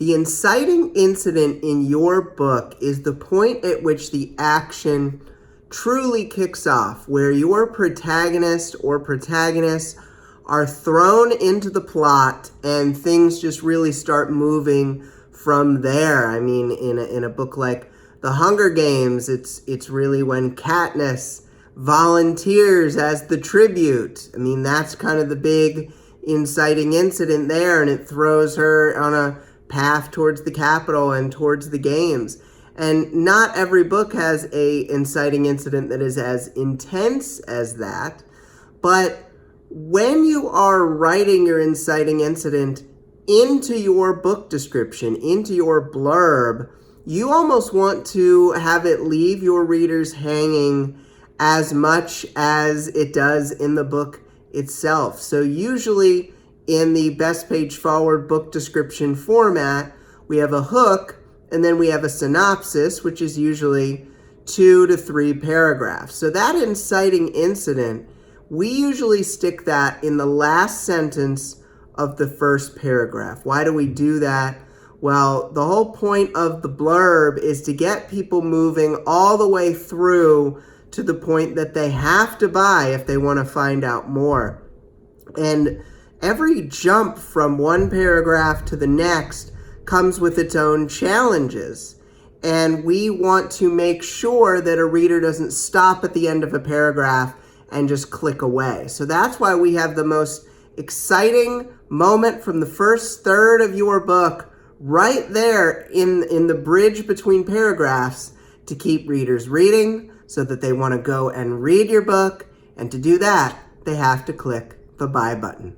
The inciting incident in your book is the point at which the action truly kicks off, where your protagonist or protagonists are thrown into the plot and things just really start moving from there. I mean, in a book like The Hunger Games, it's really when Katniss volunteers as the tribute. I mean, that's kind of the big inciting incident there, and it throws her on a path towards the Capitol and towards the games. And not every book has a inciting incident that is as intense as that, but when you are writing your inciting incident into your book description, into your blurb, you almost want to have it leave your readers hanging as much as it does in the book itself. So usually in the best page forward book description format, we have a hook and then we have a synopsis, which is usually 2 to 3 paragraphs. So that inciting incident, we usually stick that in the last sentence of the first paragraph. Why do we do that? Well, the whole point of the blurb is to get people moving all the way through to the point that they have to buy if they want to find out more. And every jump from one paragraph to the next comes with its own challenges. And we want to make sure that a reader doesn't stop at the end of a paragraph and just click away. So that's why we have the most exciting moment from the first third of your book right there in the bridge between paragraphs to keep readers reading so that they want to go and read your book. And to do that, they have to click the buy button.